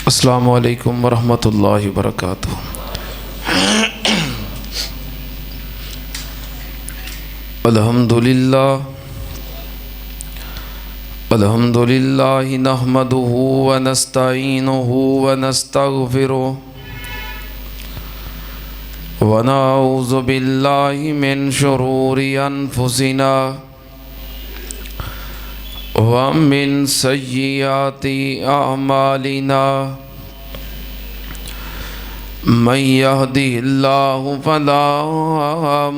अस्सलामु अलैकुम वरहमतुल्लाहि वबरकातुहू। अल्हम्दुलिल्लाह नहमदुहु व नस्तईनुहु व नस्तगफिरुहु व नऊज़ु बिल्लाहि मिन शुरूरि अनफुसिना व मिन सय्यिआति अअमालिना। मन यहदिहिल्लाहु फला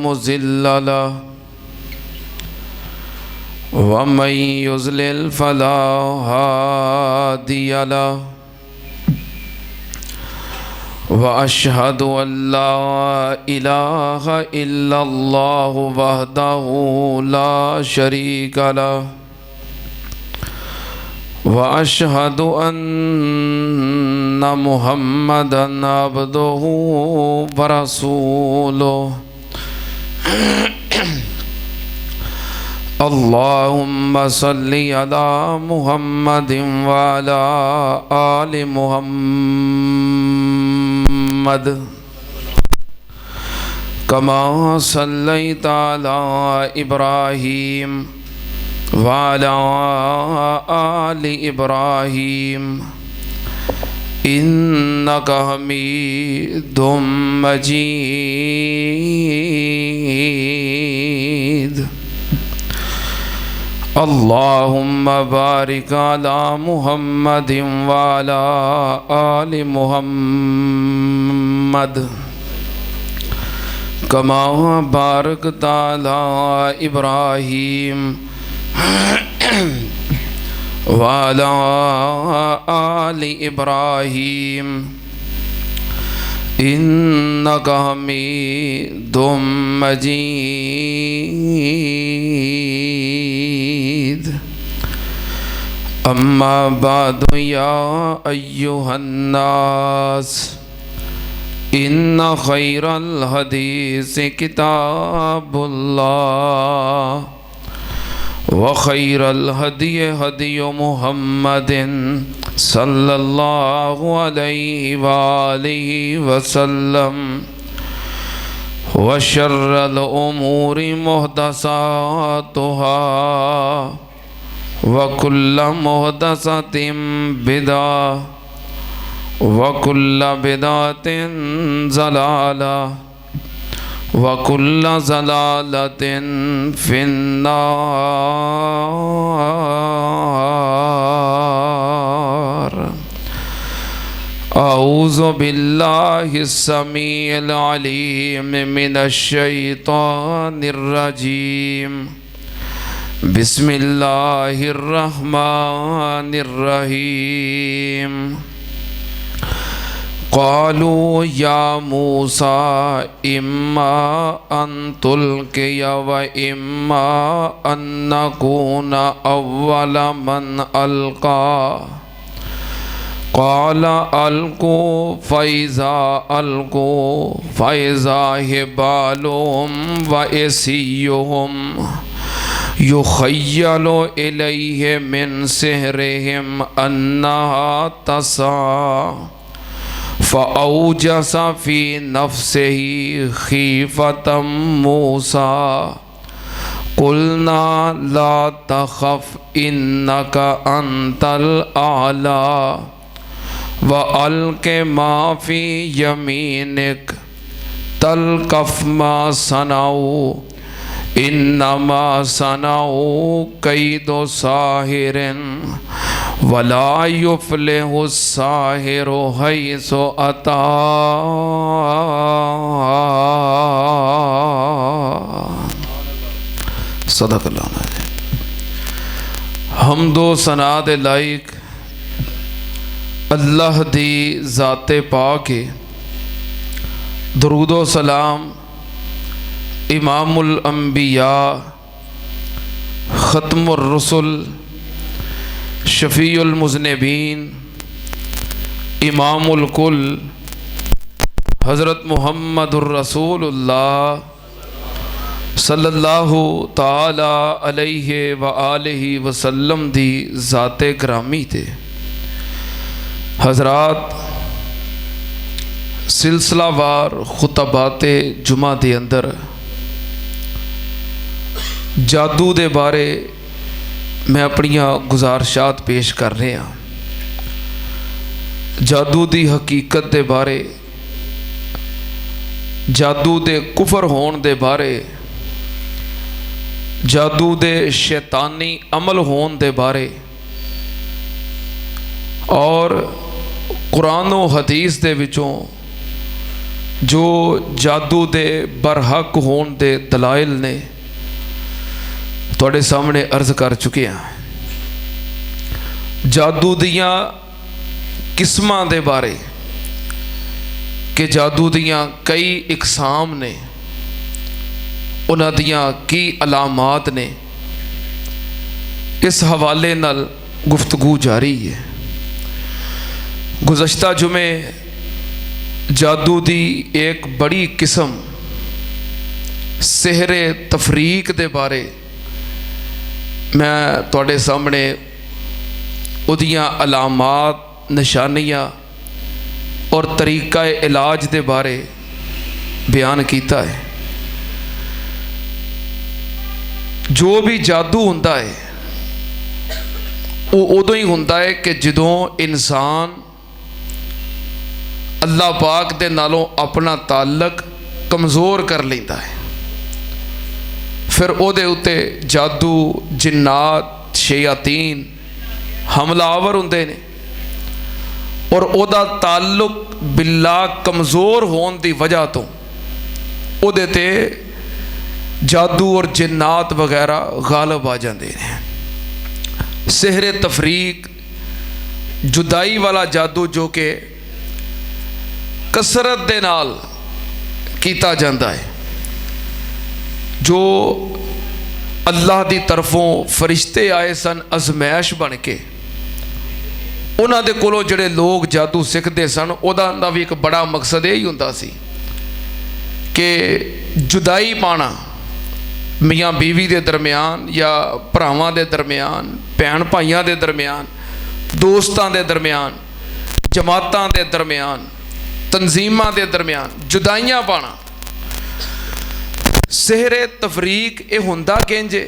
मुज़िल्ल लहु व मन युज़लिल फला हादिय लहु। व अशहदु अल्ला इलाहा इल्लल्लाहु वहदहु ला शरीक लहु व अशहदु अन्ना मुहम्मदन अब्दुहु व रसूलुहु। अल्लाहुम्मा सल्लि अला मुहम्मदिन व अला आलि मुहम्मद कमा सल्लैता अला इब्राहीम व अला आलि इब्राहीम इन्नका हमीदुम मजीद। अल्लाहुम्मा बारिक अला मुहम्मदिन व अला आलि मुहम्मद कमा बारकता अला इब्राहीम व अला आलि इब्राहीम इन्नका हमीदुम मजीद। अम्मा बादु या अय्युहन्नास इन्ना खैरल हदीस किताबुल्लाह व खैरल हदी हदी मुहम्मदिन सल्लल्लाहु अलैहि व आलिहि वसल्लम व शर्रल उमूरि मुहदसातुहा व कुल्ल मुहदसतिन बिदअह व कुल्ल बिदअतिन ज़लाला व कुल्ल ज़लालतिन फिन्नार। औज़ु बिल्लाहिस समीइल अलीम मिनश शैतानिर रजीम। बिस्मिल्लाहिर रहमानिर रहीम। क़ालू या मूसा इम्मा अन तुल्क़िया व इम्मा अन नकूना अव्वल मन अल्क़ा। क़ाल अल्क़ू फ़इज़ा हिबालुहुम व इसियुहुम युख़य्यलु इलैहि मिन सिहरिहिम अन्नहा तसा। फ़अौजस फ़ी नफ़्सिही ख़ीफ़तम मूसा क़ुल्ना ला तख़फ़ इन्नका अंतल आला व अल्क़ मा फ़ी यमीनिक तल्क़फ़ मा सनऊ इन्नमा सनऊ कैदु साहिरिन वला युफ़्लिहु साहिरु हैसु अता। सदक़ल्लाहु अज़ीम। हम्दो सना दे लाइक अल्लाह दी ज़ाते पाक है। दरूदो सलाम इमामुल अंबिया ख़त्मुर रसूल शफ़ीउल मुज़निबीन इमामुल कुल हज़रत मुहम्मदुर रसूलुल्लाह सल्लल्लाहु ताला अलैहि व आलिहि वसल्लम दी ज़ाते ग्रामी थे हज़रात सिलसिलावार खुतबाते जुमा के अंदर जादू के बारे मैं अपनियां गुजारिशात पेश कर रहा। जादू की हकीकत के बारे, जादू के कुफर होने के बारे, जादू के शैतानी अमल होने के बारे और कुरान व हदीस दे विचों जो जादू के बरहक होने के दलाइल ने तुहाडे सामने अर्ज कर चुके हैं। जादू दियाँ किस्मां दे बारे कि जादू दियाँ कई इकसाम ने, उन्हां दियाँ की अलामात ने, इस हवाले नाल गुफ्तगू जारी है। गुज़श्ता जुमे जादू दी एक बड़ी किस्म सेहरे तफरीक दे बारे मैं तुहाडे सामने उदियाँ अलामात, निशानियाँ और तरीका इलाज दे बारे बयान किया है। जो भी जादू हुंदा है वो उदों ही हुंदा है कि जदों इंसान अल्लाह पाक दे नालों अपना ताल्लुक कमज़ोर कर लेंदा है, फिर उहदे उत्ते जादू, जिन्नात, शयातीन हमलावर हुंदे ने और उहदा ताल्लुक बिल्ला कमज़ोर होने की वजह तो उहदे ते जादू और जिन्नात वगैरह गालिब आ जाते हैं। सेहरे तफरीक, जुदाई वाला जादू जो कि कसरत दे नाल कीता जाता है, जो अल्लाह की तरफों फरिश्ते आए सन अजमैश बन के, उन्हां दे कोलों जिहड़े लोग जादू सीखते सन, उहदा भी एक बड़ा मकसद यही हुंदा सी कि जुदाई पाना मियाँ बीवी के दरमियान या भरावां दे दरमियान, भैन भाइयों के दरमियान, दोस्तों के दरमियान, जमातां के दरमियान, तंजीमां के दरमियान जुदाइयां पाना। सेहरे तफरीक ये हुंदा किंजे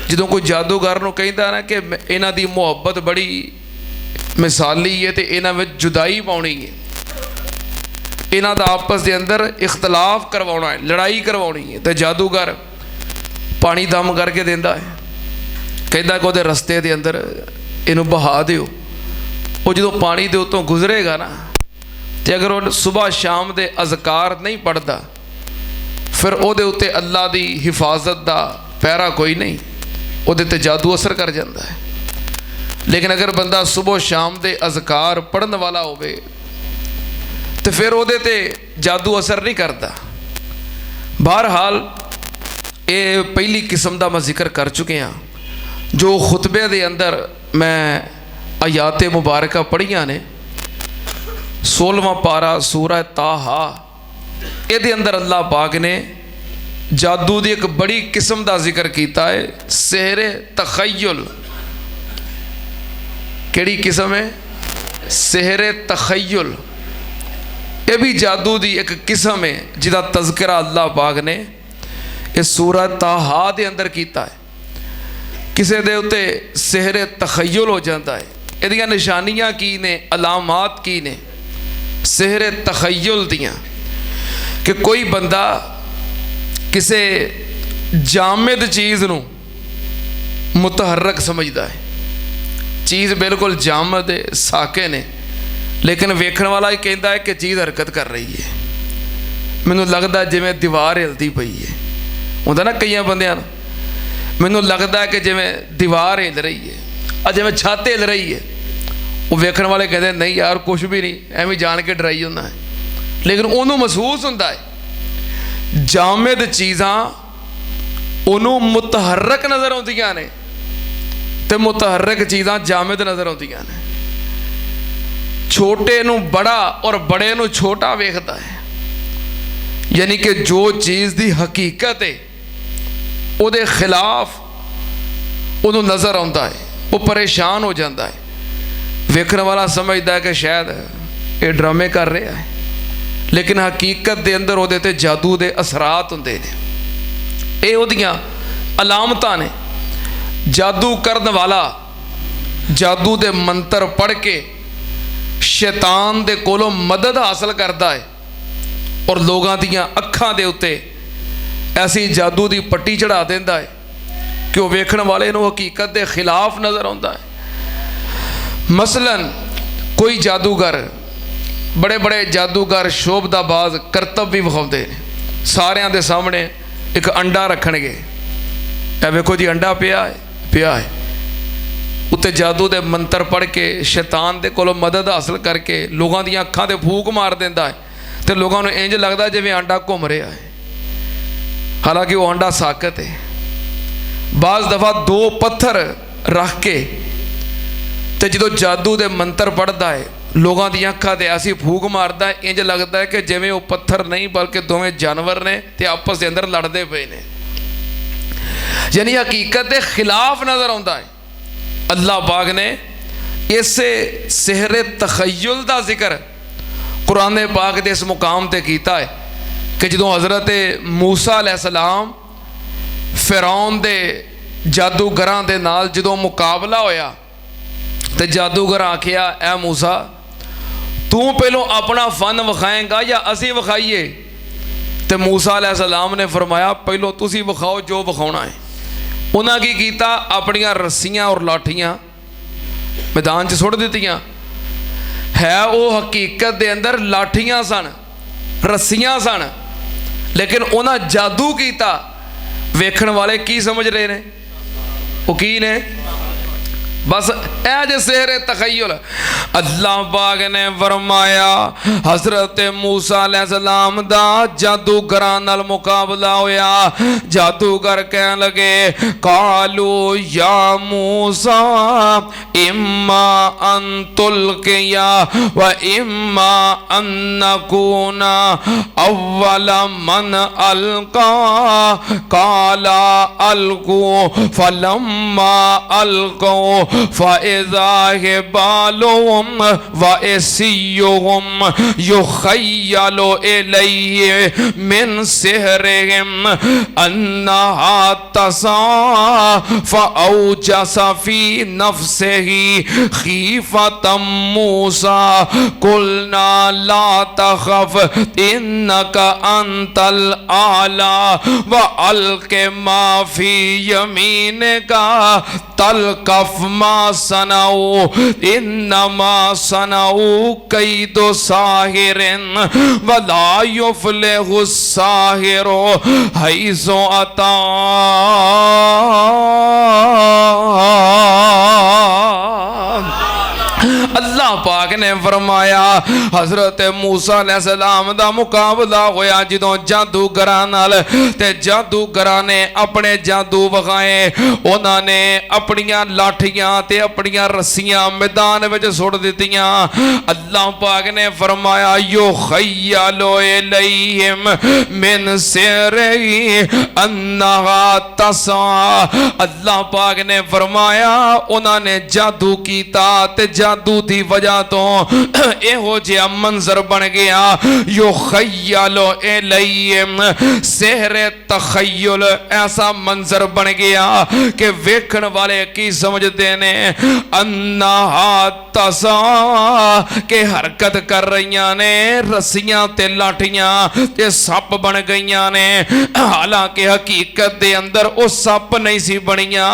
जदों कोई जादूगर नूं कहंदा ना कि इन्हां दी मुहब्बत बड़ी मिसाली है तो इन्हां विच जुदाई पाउणी है, इन्हां दा आपस के अंदर इख्तलाफ करवाउणा है, लड़ाई करवाउणी है, तो जादूगर पानी दम करके देंदा है, कहंदा कि उहदे रस्ते के अंदर इनूं बहा दिओ। वो जो पानी दे उत्तों गुजरेगा ना, तो अगर वो सुबह शाम के अज़कार नहीं पढ़ता, फिर उहदे उत्ते अल्लाह की हिफाजत का पैरा कोई नहीं, उहदे ते जादू असर कर जाता है। लेकिन अगर बंदा सुबह शाम के अज़कार पढ़न वाला होवे तो फिर उहदे ते जादू असर नहीं करता। बहरहाल ये पहली किस्म का मैं जिक्र कर चुके हाँ, जो खुतबे के अंदर मैं आयात मुबारक पढ़ियाँ ने। 16वां पारा सूरह ताहा, ये अंदर अल्लाह पाक ने जादू की एक बड़ी किस्म का जिक्र किया है, सेहरे तखय्युल। केड़ी किस्म है? सेहरे तखय्युल। ये भी जादू की एक किस्म है जिसका तज़किरा अल्लाह पाक ने इस सूरह ताहा के अंदर किया है। किसी के उत्ते सेहरे तखय्युल हो जाता है, इहदियां निशानियां की ने, अलामात की ने सेहरे तखय्युल दियां, कि कोई बंदा किसी जामिद चीज़ नूं मुतहर्रक समझदा है, चीज़ बिल्कुल जामद है, साकिन है, लेकिन वेखण वाला ही कहता है कि चीज़ हरकत कर रही है। मैनूं लगदा जिवें दीवार हिलदी पई है, हुंदा ना कई बंदियां नूं, मैनूं लगदा है कि जिवें दीवार हिल रही है, जिवें छत हिल रही है। वो वेखण वाले कहते नहीं यार कुछ भी नहीं, एवं जान के डराई होंदा है, लेकिन उन्होंने महसूस होंदा है। जामिद चीज़ां उन्होंने मुतहर्रक नज़र आउंदियां ने ते मुतहर्रक चीज़ां जामिद नज़र आउंदियां ने। छोटे नूं बड़ा और बड़े नूं छोटा वेखदा है, यानी कि जो चीज़ की हकीकत है उहदे खिलाफ उन्होंने नज़र आउंदा है, वो परेशान हो जाता है। वेखण वाला समझदा है कि शायद ये ड्रामे कर रहा है, लेकिन हकीकत दे अंदर उहदे ते जादू दे असरात हुंदे ने। ये उहदियां अलामतां ने। जादू करन वाला जादू दे मंत्र पढ़ के शैतान दे कोलों मदद हासिल करता है और लोगों दियां अखां दे उत्ते ऐसी जादू दी पट्टी चढ़ा देंदा है कि वह वेखण वाले नूं हकीकत दे खिलाफ नज़र आउंदा है। मसलन कोई जादूगर, बड़े बड़े जादूगर शोभदाबाज करतब भी विखाउंदे ने। सारियां दे सामने एक अंडा रखणगे, ए वेखो जी अंडा पिया है उत्ते जादू दे मंत्र पढ़ के शैतान दे कोलों मदद हासिल करके लोगों दी अखां ते फूक मार देंदा है, तो लोगों को इंज लगता जिवें अंडा घूम रहा है, हालांकि वह अंडा साकत है। बाज़ दफ़ा 2 पत्थर रख के तो जो जादू दे मंत्र पढ़ता है लोगों दी अखां ते ऐसी फूक मारता है, इंज लगता है कि जिवें वो पत्थर नहीं बल्कि दोवें जानवर ने ते आपस के अंदर लड़ते पे ने, यानी हकीकत के खिलाफ नज़र आता है। अल्लाह पाक ने इसे सेहरे तखय्युल का जिक्र कुरान पाक के इस मुकाम पर किया है कि जो हज़रत मूसा अलैहिस्सलाम फिरौन दे जादूगरां दे नाल जो मुकाबला होया तो जादूगर आखिया, ए मूसा तू पहलों अपना फन विखाएगा या असी विखाइए? तो मूसा अलैहिस्सलाम ने फरमाया पहलों तुसी विखाओ जो विखाउणा है। उन्हें की कीता, अपनियां रस्सियां और लाठियां मैदान च सुट दित्तियां। है वो हकीकत दे अंदर लाठियां सन, रस्सियां सन, लेकिन उन्हें जादू किया। वेखण वाले की समझ रहे ने, वो की ने, बस ए जे सेहरे तखय्युल। अल्लाह पाक ने फरमाया हज़रत मूसा अलैहिस्सलाम दा जादूगरां नाल मुकाबला होया। जादूगर कहन लगे, कालू या मूसा इम्मा अन तुल्किया व इम्मा अन नकूना अव्वला मन अलका काला अलकू फलम्मा अलको फ़इज़ा हिबालुहुम व इस्सियुहुम युख़य्यलु इलैहि मिन सिहरिहिम अन्नहा तसा फ़अौजस फ़ी नफ़्सिही ख़ीफ़तम मूसा कुलना ला तख़फ़ इन्नका अंतल आला व अलक़ि मा फ़ी यमीनिका तलक़फ़ मा सनाऊ इन्नमा सनाऊ कैदु साहिरिन वला युफ्लिहु साहिरु हैसु अता। अल्लाह पाक ने फरमाया हज़रत मूसा अलैहिस्सलाम दा मुकाबला होया जो जादूगरां नाल, ते जादूगरां ने अपने जादू विखाए। उन्होंने अपनियां लाठियां ते अपनियां रस्सियां मैदान में सुट दित्तियां। अल्लाह पाक ने फरमाया युख़य्यलु इलैहिम मिन सिहरिही अन्नहा तसा। अल्लाह पाक ने फरमाया उन्होंने जादू कीता ते जादू दी वजह तो एहो जिहा मंजर बन गया। युख़य्यलु इलैहिम सेहरे तखय्युल, ऐसा मंजर बन गया कि वेखण वाले की समझते ने अन्नहा तसा के हरकत कर रही ने, रस्सियां ते लाठियां ते सप बन गई ने। हालांकि हकीकत दे अंदर वो सप नहीं सी बनिया,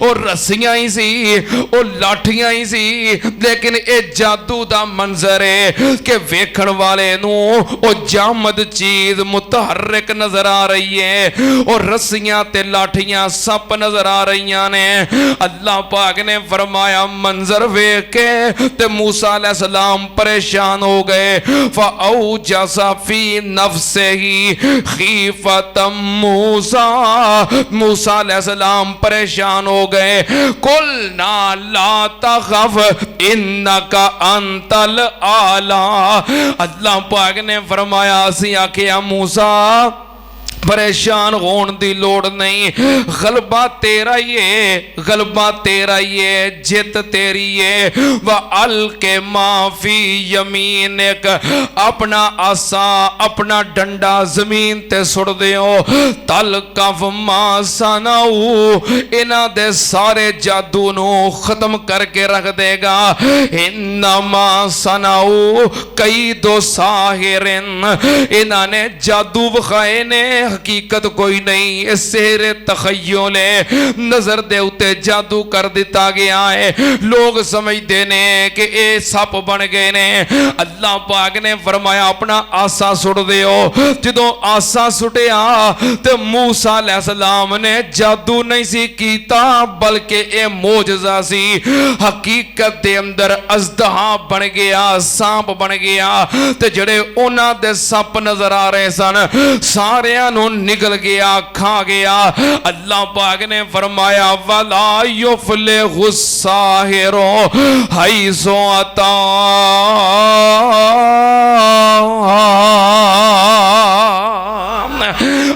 वो रस्सियां ही सी, वो लाठियां ही सी, लेकिन ये जादू दा मंजर है कि वेखण वाले नू ओ जामद चीज मुतहर्रिक नजर आ रही है और रस्सियां ते लाठियां सप नजर आ रही ने। अल्लाह पाक ने फरमाया मंजर वेख के ते मूसा अलैहिस्सलाम परेशान हो गए। फ़अौजस फ़ी नफ़्सिही ख़ीफ़तम मूसा, मूसा अलैहिस्सलाम परेशान हो गए। कुल ना ला तख़फ़ इन्नका अंतल आला। अल्लाह पाक ने फरमाया असी आखिया मूसा परेशान होने की लोड़ नहीं, गलबा तेरा ही है, गलबा तेरा ही है, जित तेरी है। व अल के माफी यमीन, एक अपना आसा अपना डंडा जमीन ते सुट दियो। तल कफ मा सनाऊ, इन्हां दे सारे जादू नू खत्म करके रख देगा। इन्नमा सनाऊ कई दो साहिरिन, इन्हां ने जादू विखाए ने, हकीकत कोई नहीं। सेहरे तखय्युल नजर दे उते जादू कर दिता गया है। लोग समझते ने कि ये सप बन गए ने। अल्लाह पाक ने फरमाया अपना आसा सुट दियो। जदों आसा सुटिया ते मूसा अलैहिस्सलाम ने जादू नहीं सी कीता, बल्कि ये मोजज़ा सी। हकीकत दे अंदर अजदहा बन गया, सांप बन गया, ते जड़े उन्हां दे सप नजर आ रहे सन सारियां नू निकल गया, खा गया। अल्लाह पाक ने फरमाया वला युफ्लिहु साहिरो हैसो अता।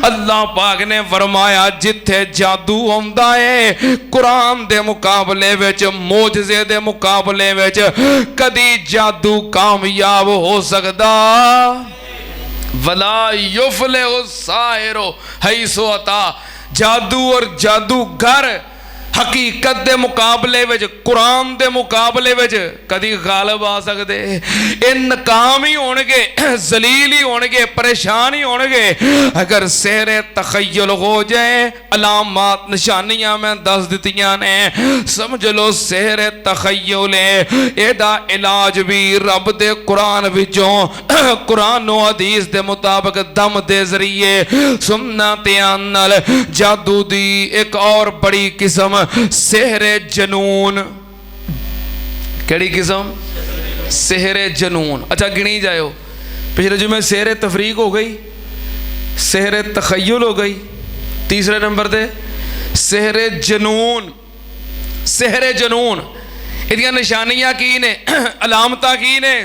अल्लाह पाक ने फरमाया जिथे जादू आंदा है, कुरान दे मुकाबले विच, मोजज़े दे मुकाबले विच कदी जादू कामयाब हो सकदा। वला युफ्लिहु साहिरो हैसो अता, जादू और जादूगर हकीकत दे मुकाबले विच, कुरान दे मुकाबले विच कदी गालिब आ सकते? ये नाकाम ही होणगे, जलील ही होणगे, परेशान ही होणगे अगर सेहरे तखय्युल हो जाए। अलामात निशानियां मैं दस दित्तियां ने, समझ लो सेहरे तखय्युल एदा इलाज भी रब दे कुरान विचों, कुरान और हदीस दे मुताबिक दम दे जरिए सुनना ध्यान नाल। जादू दी एक और बड़ी किस्म सेहरे जनून। केड़ी किस्म? सेहरे जनून। अच्छा गिनी जाओ, पिछले जुमे सेहरे तफरीक हो गई, सेहरे तखय्युल हो गई, तीसरे नंबर पे सेहरे जनून। सेहरे जनून इहदियां निशानियां की ने, अलामतां की ने?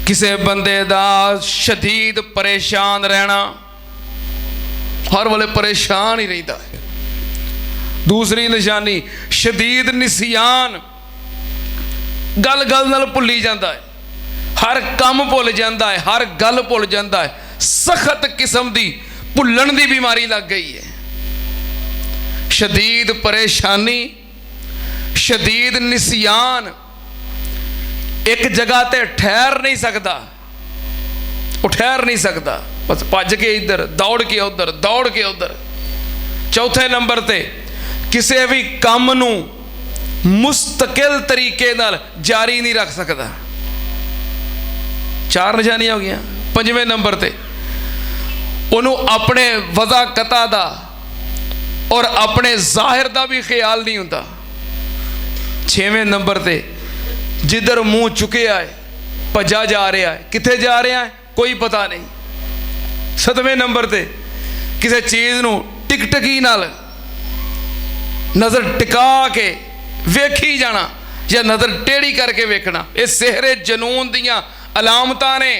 किसी बंदे दा शदीद परेशान रहना, हर वाले परेशान ही रहता है। दूसरी निशानी शदीद निसियान, गल गल नाल भुली जाता है, हर काम भुल जाता है, हर गल भुल जाता है। सख्त किस्म की भुलन की बीमारी लग गई है। शदीद परेशानी, शदीद निसियान, एक जगह ते ठहर नहीं सकता, वो ठहर नहीं सकता, बस भज के इधर दौड़ के उधर, दौड़ के उधर। चौथे नंबर ते किसी भी काम नू मुस्तकिल तरीके नाल जारी नहीं रख सकता। चार निशानियां हो गई। पंजवें नंबर ते उन्हों अपने वज़ाकता दा और अपने जाहिर दा भी ख्याल नहीं होता। छेवें नंबर ते जिधर मुंह चुके है भजा जा रहा है, किथे जा रहा है कोई पता नहीं। सतवें नंबर ते किसी चीज़ नू टिकटकी नाल नज़र टिका के वेखी जाना या नज़र टेढ़ी करके वेखना, ये सेहरे जनून दियां अलामतां ने।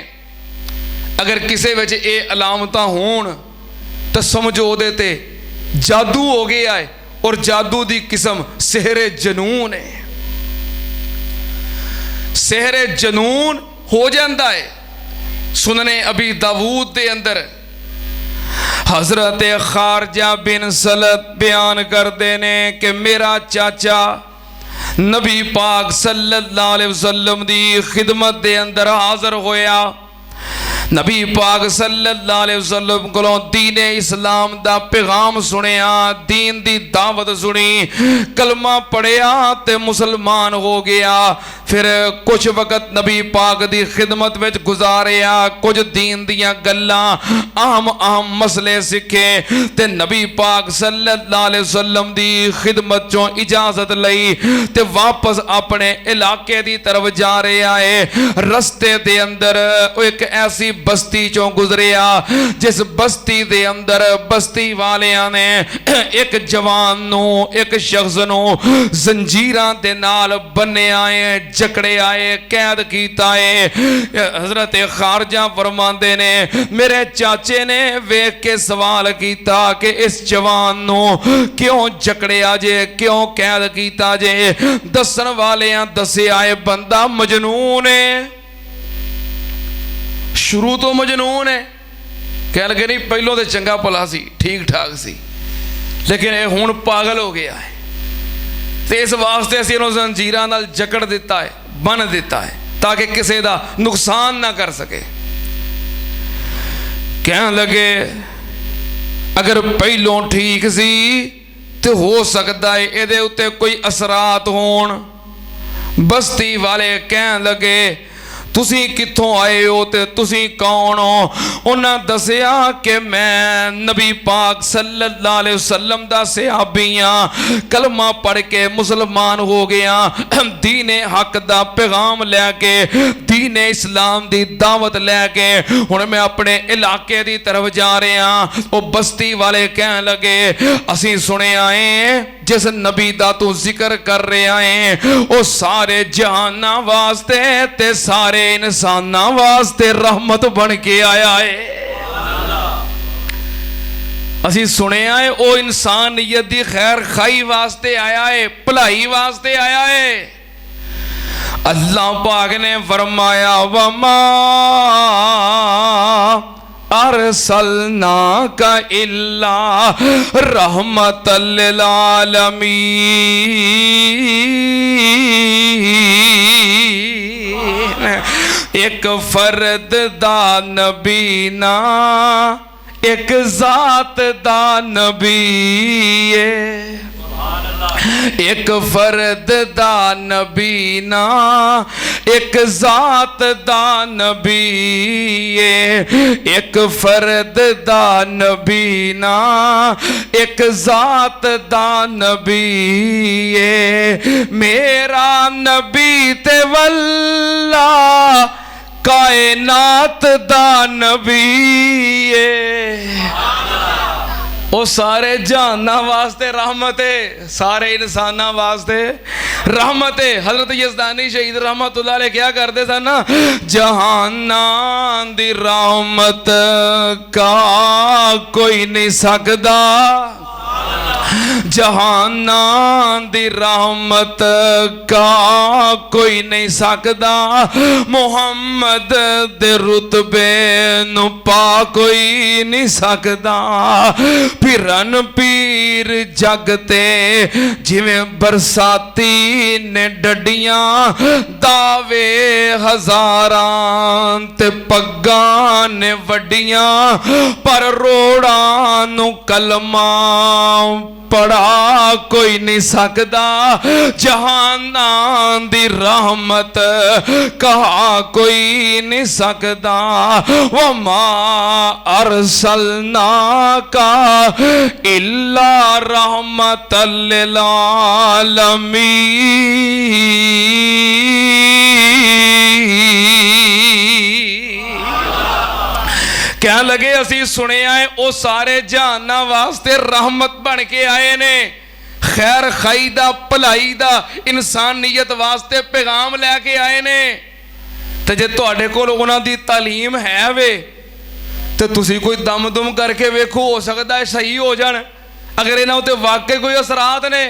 अगर किसी विच ये अलामतां होण तो समझो उहदे ते जादू हो गया है, और जादू दी किस्म सेहरे जनून है। सेहरे जनून हो जाता है। सुनने अबी दाऊद दे अंदर हजरत खारजा बिन सलत बयान करते ने कि मेरा चाचा नबी पाक सल्लल्लाहु अलैहि वसल्लम दी खिदमत दे अंदर हाजिर होया। नबी पाक सल्लल्लाहु अलैहि वसल्लम कोलों दीन इस्लाम दा पैगाम सुनिया, दीन दी दावत सुनी, कलमा पढ़िया ते मुसलमान हो गया। फिर कुछ वक्त नबी पाक दी खिदमत विच गुजारिया, कुछ दीन दियां गल्लां अहम अहम मसले सीखे ते नबी पाक सल्लल्लाहु अलैहि वसल्लम दी खिदमत चों इजाजत लई ते वापस अपने इलाके दी तरफ जा रहा है। रस्ते दे अंदर एक ऐसी बस्ती चों गुजरिया, जिस बस्ती दे अंदर बस्ती वालियां ने एक जवान नू, एक शख्स नू जंजीरां दे नाल बन्निया है, जकड़िया है, कैद कीता है। हजरत खारजा फरमांदे ने मेरे चाचे ने वेख के सवाल किया कि इस जवान नू क्यों जकड़िया जे, क्यों कैद कीता जे? दसन वालियां दसिया है बंदा मजनून है, शुरू तो मजनून है। कह लगे नहीं पहलों तो चंगा भला सी, ठीक ठाक सी, लेकिन ये हुण पागल हो गया है, तो इस वास्ते असीं इहनूं जंजीरां नाल जकड़ दिता है, बन दिता है, ताकि किसी का नुकसान ना कर सके। कह लगे अगर पहलों ठीक सी तो हो सकता है इहदे उत्ते कोई असरात होण। बस्ती वाले कह लगे तुसी कित्थों आए हो ते तुसी कौन हो? उन्हें दसिया कि मैं नबी पाक सल्लल्लाहु अलैहि वसल्लम दा सहाबी हां, कलमा पढ़ के मुसलमान हो गया, दीने हक दा पैगाम लैके, दीने इस्लाम दी दावत लैके हुण मैं अपने इलाके दी तरफ जा रहा। वो बस्ती वाले कह लगे असीं सुनिया है जिस नबी दा तू जिक्र कर रहा है वो सारे जहाना वास्ते ते सारे इंसाना वास्ते रहमत बन के आया है। असी सुनिया है वो इंसानियत दी खैर खाई वास्ते आया है, भलाई वास्ते आया है। अल्लाह पाक ने फरमाया वमा अरसलना का इल्ला रहमतल लिल आलमीन। एक फर्द दा नबी ना एक जात दा नबी है। एक फर्द दा नबी ना एक जात दा नबी है। एक फर्द दा नबी ना एक जात दा नबी है। मेरा नबी ते वल्ला कायनात दा नबी है। वो सारे जहाना वास्ते रहमत है, सारे इंसाना वास्ते रहमत है। हजरत यज़दानी शहीद रहमतुल्लाह अलैह क्या करते थे ना, जहाना दी रहमत का कोई नहीं सकदा, जहाना दी रहमत का कोई नहीं सकदा। मुहम्मद दे रुतबे नु पा कोई नहीं सकदा। फिरन पीर जगते जिवें बरसाती ने डडियां, दावे हजारां ते पग्गां ने वड्डियां, पर रोड़ां नु कलमा पढ़ा कोई नहीं सकदा। जहाना दी रहमत कहा कोई नहीं सकदा। वमा अरसलना का इल्ला रहमतल लिल आलमीन। कह लगे असी सुनिया है वो सारे जहाना वास्ते रहमत बन के आए ने, खैर खाई दा भलाई दा इंसानियत वास्ते पैगाम लैके आए ने। ते जे तुहाडे कोल उन्हां दी तालीम है वे तो तुसी कोई दम दुम करके वेखो, हो सकता है सही हो जान, अगर इन्हां उत्ते वाकई कोई असरात ने।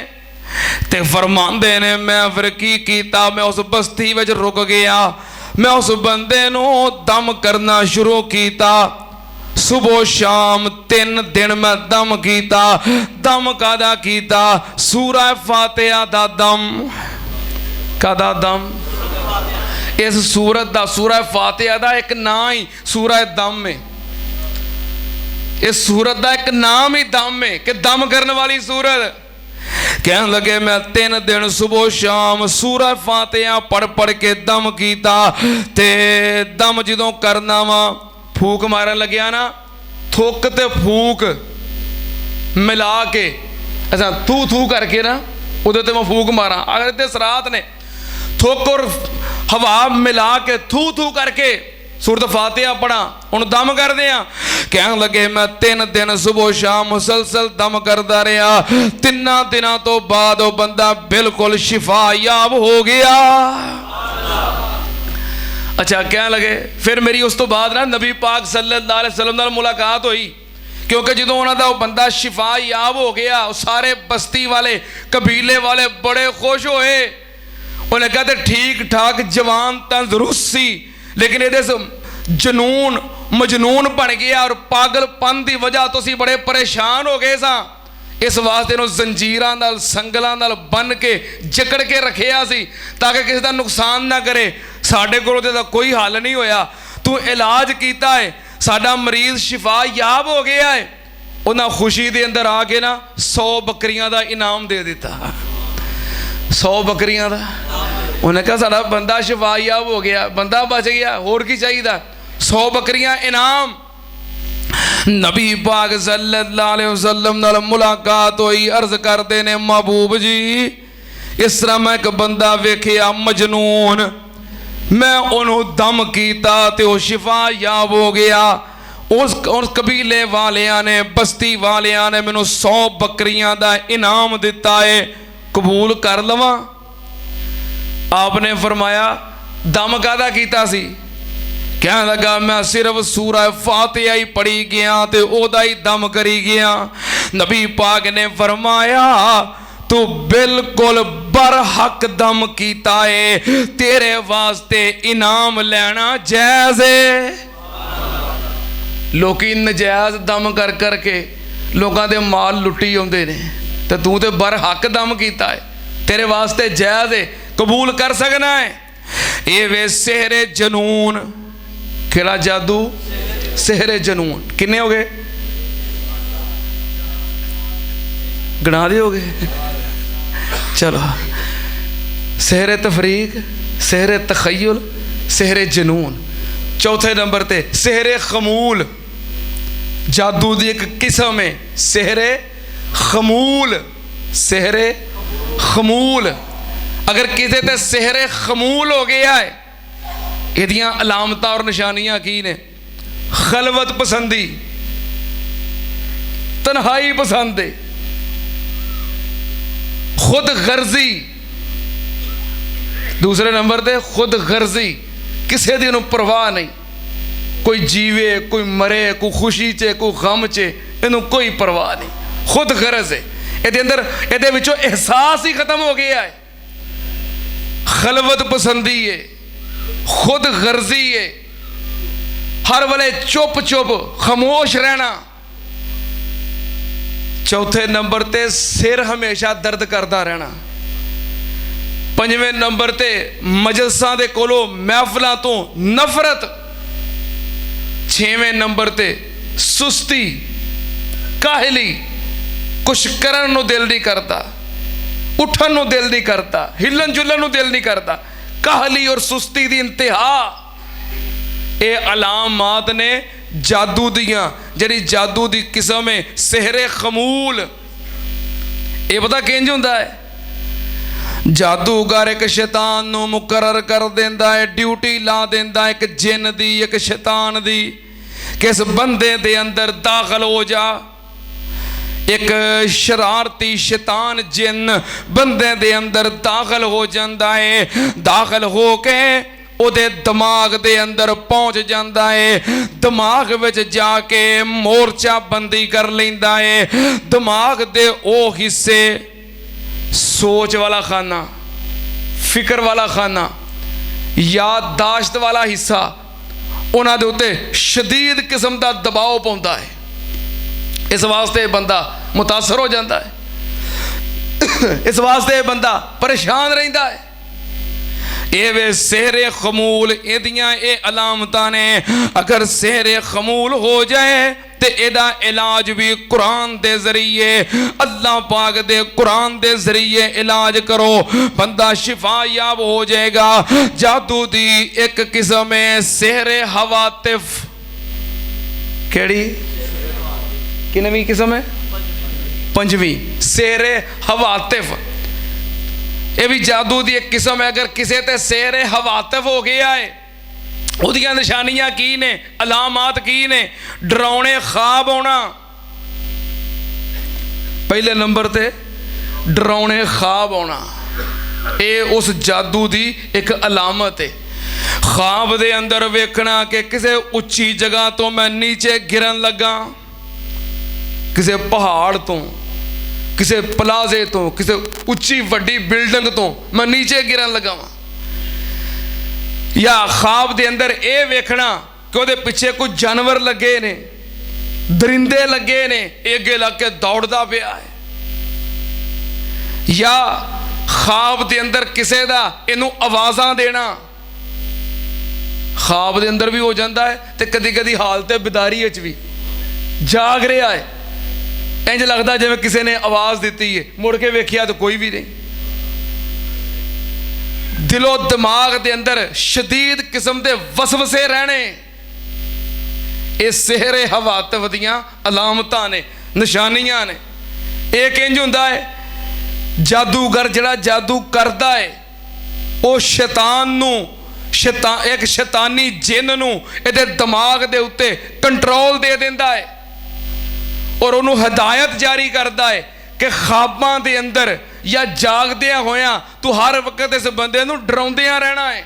ते फरमांदे ने मैं फिर की कीता, मैं उस बस्ती विच रुक गया, मैं उस बंदे नू दम करना शुरू किया। सुबह शाम 3 दिन मैं दम किया। दम कादा किया? सूरह फातिहा दा दम। कादा दम? इस सूरत दा, सूरह फातिहा दा एक नाम ही सूरह दम है। इस सूरत दा एक नाम ही दम है कि दम करने वाली सूरत। कह लगे मैं 3 दिन सुबह शाम सूरह फातिहा पढ़ पढ़ के दम किया। ते दम जदों करना वा फूक मारन लग्या ना, थुक ते फूक मिला के अच्छा थू थू करके ना उदे ते मैं फूक मारा। अगर इतने सरात ने थुक और हवा मिला के थू थू करके सूरत फातिहा पढ़ा, हुण दम करदे आ। कहन लगे मैं 3 दिन सुबह शाम मुसलसल दम करदा रहा, 3 दिनां तो बाद वो बंदा बिल्कुल शिफा याब हो गया। अच्छा कहन लगे फिर मेरी उस तो बाद ना नबी पाक सल्लल्लाहु अलैहि वसल्लम नाल मुलाकात हुई, क्योंकि जो उन्होंने बंदा शिफा याब हो गया, सारे बस्ती वाले कबीले वाले बड़े खुश होए। उन्हें कहते ठीक ठाक जवान तंदुरुस्त सी, लेकिन ये जनून मजनून बन गया और पागलपन की वजह तो असीं बड़े परेशान हो गए सां। इस वास्ते इन्हूं जंजीरां नाल संगलां नाल बन के जकड़ के रखिया सी ताकि किसी का नुकसान ना करे। साडे कोल ते कोई हल नहीं होया, तू इलाज कीता है, साडा मरीज शिफा याब हो गया है। उन्हें खुशी के अंदर आके ना 100 बकरियां का इनाम दे दिता, 100 बकरियां का। उन्हें कहा साडा बंदा शिफा याब हो गया, बंदा बच गया, होर की चाहिए। 100 बकरियां इनाम। नबी पाक सल्लल्लाहु अलैहि वसल्लम नाल मुलाकात हुई, अर्ज करते ने महबूब जी इस तरह मैं एक बंदा वेखिया मजनून, मैं उन्होंने दम किया तो वह शिफा याब हो गया। उस कबीले वालियां ने बस्ती वालियां ने मैनू 100 बकरियां का इनाम दिता है, कबूल कर लवां। आपने फरमाया दम कादा कीता सी? कहने लगा मैं सिर्फ सूरह फातिहा ही पढ़ी गया तो ओदा ही दम करी गया। नबी पाक ने फरमाया तू बिल्कुल बरहक दम कीता है, तेरे वास्ते इनाम लेना जायज़ है। लोकी नजायज दम कर करके लोगों के माल लुट्टी आउंदे ने, तो तू तो बरहक दम कीता है, तेरे वास्ते जायज़ है, कबूल कर सकना है। ये वे सेहरे जनून, केड़ा जादू? सेहरे जनून। किन्ने हो गए? गणा दिओगे? चलो, सेहरे तफरीक, सेहरे तखय्युल, सेहरे जनून। चौथे नंबर ते सेहरे खमूल, जादू की एक किस्म है सेहरे खमूल। सेहरे खमूल, अगर किसी ते सेहरे खमूल हो गया है, इहदियां अलामतां और निशानियां की ने? खलवत पसंदी, तन्हाई पसंद है, खुद गर्जी। दूसरे नंबर ते खुद गर्जी, किसी की परवाह नहीं, कोई जीवे कोई मरे, कोई खुशी च कोई गम च, इनू कोई परवाह नहीं, खुद गरज है। ये अंदर ये विचों एहसास ही खत्म हो गया है। खलवत पसंदी है, खुद गर्जी है, हर वेले चुप चुप खामोश रहना। चौथे नंबर ते सिर हमेशा दर्द करता रहना। पंजवें नंबर ते मजलसां दे कोलों महफिलां तो नफरत। छेवें नंबर ते सुस्ती, काहली, कुछ करन नूं दिल नहीं करता, उठन नूं दिल नहीं करता, हिलन जुलन नूं दिल नहीं करता, काहली और सुस्ती दी इंतहा। ये अलामात ने जादू दियां, जिहड़ी जादू दी किस्म है सेहरे खमूल। ये पता किंज हुंदा है? जादूगर एक शैतान नूं मुकर्रर कर देंदा है, ड्यूटी ला देंदा है एक जिन दी, एक शैतान दी, किस बंदे दे अंदर दाखल हो जा। एक शरारती शैतान जिन बंदे दे अंदर दाखल हो जाता है, दाखल हो के उहदे दिमाग दे अंदर पहुंच जाता है, दिमाग विच जाके मोर्चा बंदी कर लैंदा है। दिमाग दे ओ हिस्से, सोच वाला खाना, फिक्र वाला खाना, याददाश्त वाला हिस्सा, उन्हां दे उत्ते शदीद किस्म का दबाव पाउंदा है। इस वास्ते बंदा मुतासर हो जाता है, इस वास्ते बंदा परेशान रहिंदा है। ये वे सेहरे खमूल, इहदियां ये अलामतां ने। अगर सेहरे खमूल हो जाए तो एदा इलाज भी कुरान दे जरिए, अल्लाह पाक दे कुरान दे जरिए इलाज करो, बंदा शिफा याब हो जाएगा। जादू दी एक किस्म है सेहरे हवातिफ। केड़ी? किनवी किस्म है? पंजवी, सेहरे हवातिफ। ये भी जादू की एक किस्म है। अगर किसी ते सेहरे हवातिफ हो गया है, ਉਹਦੀਆਂ ਨਿਸ਼ਾਨੀਆਂ ਕੀ ਨੇ, ਅਲਾਮਾਤ ਕੀ ਨੇ? ਡਰਾਉਣੇ ख्वाब ਆਉਣਾ। ਪਹਿਲੇ ਨੰਬਰ ਤੇ ਡਰਾਉਣੇ ख्वाब ਆਉਣਾ, ਇਹ ਉਸ ਜਾਦੂ ਦੀ ਇੱਕ ਅਲਾਮਤ ਹੈ। ख्वाब ਦੇ ਅੰਦਰ ਵੇਖਣਾ ਕਿ ਕਿਸੇ ਉੱਚੀ ਜਗ੍ਹਾ ਤੋਂ ਮੈਂ ਨੀਚੇ ਗਿਰਨ ਲੱਗਾ, ਕਿਸੇ ਪਹਾੜ ਤੋਂ, ਕਿਸੇ ਪਲਾਜ਼ੇ ਤੋਂ, ਕਿਸੇ ਉੱਚੀ ਵੱਡੀ ਬਿਲਡਿੰਗ ਤੋਂ ਮੈਂ ਨੀਚੇ ਗਿਰਨ ਲੱਗਾ ਵਾਂ। ਜਾਂ ख्वाब ਦੇ ਅੰਦਰ ਇਹ ਵੇਖਣਾ ਕਿ ਉਹਦੇ ਪਿੱਛੇ ਕੋਈ ਜਾਨਵਰ ਲੱਗੇ ਨੇ, ਦਰਿੰਦੇ ਲੱਗੇ ਨੇ, ਇਹ ਅੱਗੇ ਲੱਗ ਕੇ ਦੌੜਦਾ ਪਿਆ ਹੈ। ਜਾਂ ख्वाब ਦੇ ਅੰਦਰ ਕਿਸੇ ਦਾ ਇਹਨੂੰ ਆਵਾਜ਼ਾਂ ਦੇਣਾ। ख्वाब ਦੇ ਅੰਦਰ ਵੀ ਹੋ ਜਾਂਦਾ ਹੈ ਤੇ ਕਦੀ ਕਦੀ ਹਾਲਤ ਬਿਦਾਰੀ ਵਿੱਚ ਵੀ ਜਾਗ ਰਿਹਾ ਹੈ, ਇੰਜ ਲੱਗਦਾ ਜਿਵੇਂ ਕਿਸੇ ਨੇ ਆਵਾਜ਼ ਦਿੱਤੀ ਹੈ, ਮੁੜ ਕੇ ਵੇਖਿਆ ਤਾਂ ਕੋਈ ਵੀ ਨਹੀਂ। ਦਿਲੋਂ ਦਿਮਾਗ ਦੇ ਅੰਦਰ ਸ਼ਦੀਦ ਕਿਸਮ ਦੇ ਵਸਵਸੇ ਰਹਿਣੇ, ਇਹ ਸਿਹਰੇ ਹਵਾਤਫ ਦੀਆਂ ਅਲਾਮਤਾਂ ਨੇ, ਨਿਸ਼ਾਨੀਆਂ ਨੇ। ਇਹ ਕਿੰਜ ਹੁੰਦਾ ਹੈ? ਜਾਦੂਗਰ ਜਿਹੜਾ ਜਾਦੂ ਕਰਦਾ ਹੈ ਉਹ ਸ਼ੈਤਾਨ ਨੂੰ, ਇੱਕ ਸ਼ੈਤਾਨੀ ਜਿੰਨ ਨੂੰ ਇਹਦੇ ਦਿਮਾਗ ਦੇ ਉੱਤੇ ਕੰਟਰੋਲ ਦੇ ਦਿੰਦਾ ਹੈ ਔਰ ਉਹਨੂੰ ਹਦਾਇਤ ਜਾਰੀ ਕਰਦਾ ਹੈ ਕਿ ख्वाबां ਦੇ ਅੰਦਰ ਜਾਂ ਜਾਗਦਿਆਂ ਹੋਇਆਂ ਤੂੰ ਹਰ ਵਕਤ ਇਸ ਬੰਦੇ ਨੂੰ ਡਰਾਉਂਦਿਆਂ ਰਹਿਣਾ ਹੈ।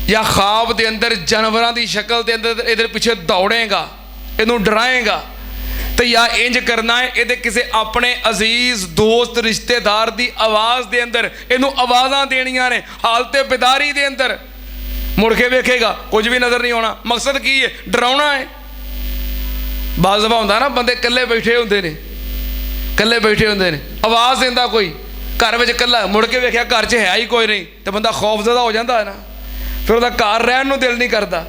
ਜਾਂ ख्वाब ਦੇ ਅੰਦਰ ਜਾਨਵਰਾਂ ਦੀ ਸ਼ਕਲ ਦੇ ਅੰਦਰ ਇਹਦੇ ਪਿੱਛੇ ਦੌੜੇਗਾ, ਇਹਨੂੰ ਡਰਾਏਗਾ। ਤੇ ਜਾਂ ਇੰਜ ਕਰਨਾ ਹੈ, ਇਹਦੇ ਕਿਸੇ ਆਪਣੇ ਅਜ਼ੀਜ਼ ਦੋਸਤ ਰਿਸ਼ਤੇਦਾਰ ਦੀ ਆਵਾਜ਼ ਦੇ ਅੰਦਰ ਇਹਨੂੰ ਆਵਾਜ਼ਾਂ ਦੇਣੀਆਂ ਨੇ, ਹਾਲਤ ਬਿਦਾਰੀ ਦੇ ਅੰਦਰ। ਮੁੜ ਕੇ ਵੇਖੇਗਾ ਕੁਝ ਵੀ ਨਜ਼ਰ ਨਹੀਂ ਆਉਣਾ। ਮਕਸਦ ਕੀ ਹੈ? ਡਰਾਉਣਾ ਹੈ। ਬਾਜ਼ ਦਫਾ ਹੁੰਦਾ ਨਾ, ਬੰਦੇ ਇਕੱਲੇ ਬੈਠੇ ਹੁੰਦੇ ਨੇ, ਇਕੱਲੇ ਬੈਠੇ ਹੁੰਦੇ ਨੇ, ਆਵਾਜ਼ ਦਿੰਦਾ ਕੋਈ ਘਰ ਵਿੱਚ ਇਕੱਲਾ, ਮੁੜ ਕੇ ਵੇਖਿਆ ਘਰ 'ਚ ਹੈ ਹੀ ਕੋਈ ਨਹੀਂ, ਤੇ ਬੰਦਾ ਖੌਫਜ਼ਦਾ ਹੋ ਜਾਂਦਾ ਹੈ ਨਾ, ਫਿਰ ਉਹਦਾ ਘਰ ਰਹਿਣ ਨੂੰ ਦਿਲ ਨਹੀਂ ਕਰਦਾ,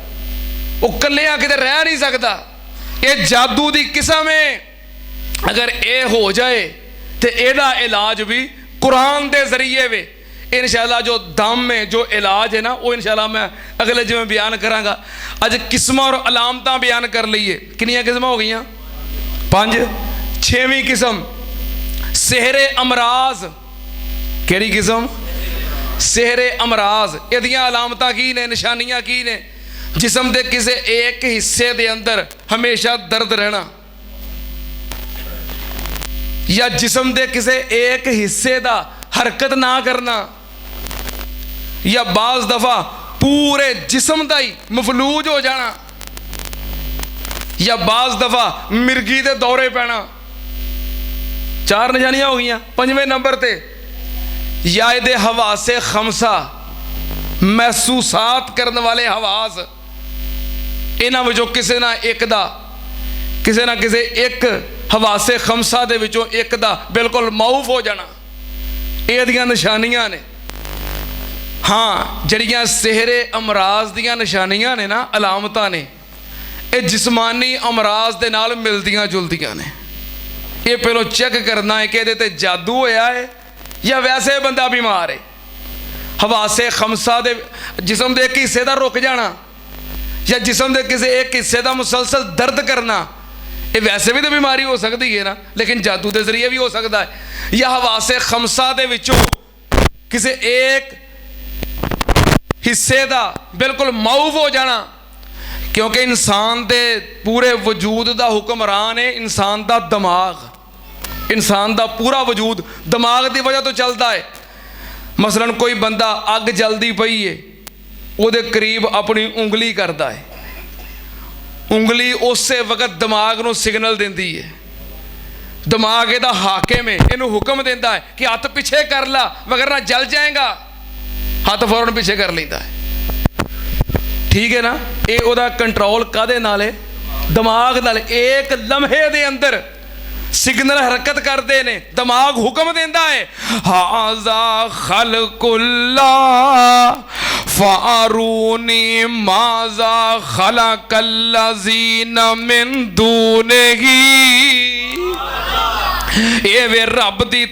ਉਹ ਇਕੱਲਿਆਂ ਕਿਤੇ ਰਹਿ ਨਹੀਂ ਸਕਦਾ। ਇਹ ਜਾਦੂ ਦੀ ਕਿਸਮ ਹੈ। ਅਗਰ ਇਹ ਹੋ ਜਾਏ ਤੇ ਇਹਦਾ ਇਲਾਜ ਵੀ ਕੁਰਾਨ ਦੇ ਜ਼ਰੀਏ ਵੇ। इंशाअल्लाह जो दम है, जो इलाज है ना, वो इंशाअल्लाह मैं अगले जिमें बयान करांगा। अज किस्म और अलामत बयान कर लीए। कितनी किस्म हो गई? 5। 6वीं किस्म सेहरे अमराज। केड़ी किस्म? सेहरे अमराज। इहदियां अलामतां की ने, निशानियां की ने? जिसम के किसी एक हिस्से के अंदर हमेशा दर्द रहना, या जिसम के किसी एक हिस्से का हरकत ना करना, या बाज दफा पूरे जिसम का ही मफलूज हो जाना, या बाज दफा मिर्गी के दौरे पैना। 4 निशानियां हो गई। 5वें नंबर ते या इहदे हवासे खमसा, महसूसात करने वाले हवास, इन्हां विचों किसी ना एक दा, किसी ना किसी एक हवासे खमसा दे विचों एक दा बिल्कुल मौफ हो जाना। इहदियां निशानियां ने। हाँ, जड़ियां सेहरे अमराज दियां निशानियां ने ना, अलामतां ने, ये जिस्मानी अमराज दे नाल मिलदियां जुलदियां ने। ये पहलों चेक करना है कि इहदे ते जादू होया है या वैसे बंदा बीमार है। हवासे खमसा दे जिसम दे एक हिस्से दा रुक जाना, या जिसम दे किसी एक हिस्से दा मुसलसल दर्द करना, ये वैसे भी तो बीमारी हो सकती है ना, लेकिन जादू के जरिए भी हो सकता है। या हवासे खमसा दे विचों किसी एक हिस्से दा बिल्कुल मौफ हो जाना, क्योंकि इंसान दे पूरे वजूद दा हुक्मरान है इंसान दा दिमाग। इंसान दा पूरा वजूद दिमाग की वजह तो चलता है। मसलन कोई बंदा अग जलदी पई है, उहदे करीब अपनी उंगली करता है, उंगली उस वक्त दिमाग नूं सिग्नल देंदी है। दिमाग इहदा हाकिम है, इहनूं हुक्म देंदा है कि हथ पिछे कर ला वगरना जल जाएगा, हथ फौरन पिछे कर लैंदा है। ठीक है ना? ये उहदा कंट्रोल कादे नाल है? दिमाग नाल। एक लम्हे दे अंदर सिग्नल हरकत करते ने, दिमाग हुक्म देंदा है हाज़ा खल्कुल्ला फारूनी माज़ा खलकल्लज़ीना मिन दूनिही। ये वे रब दी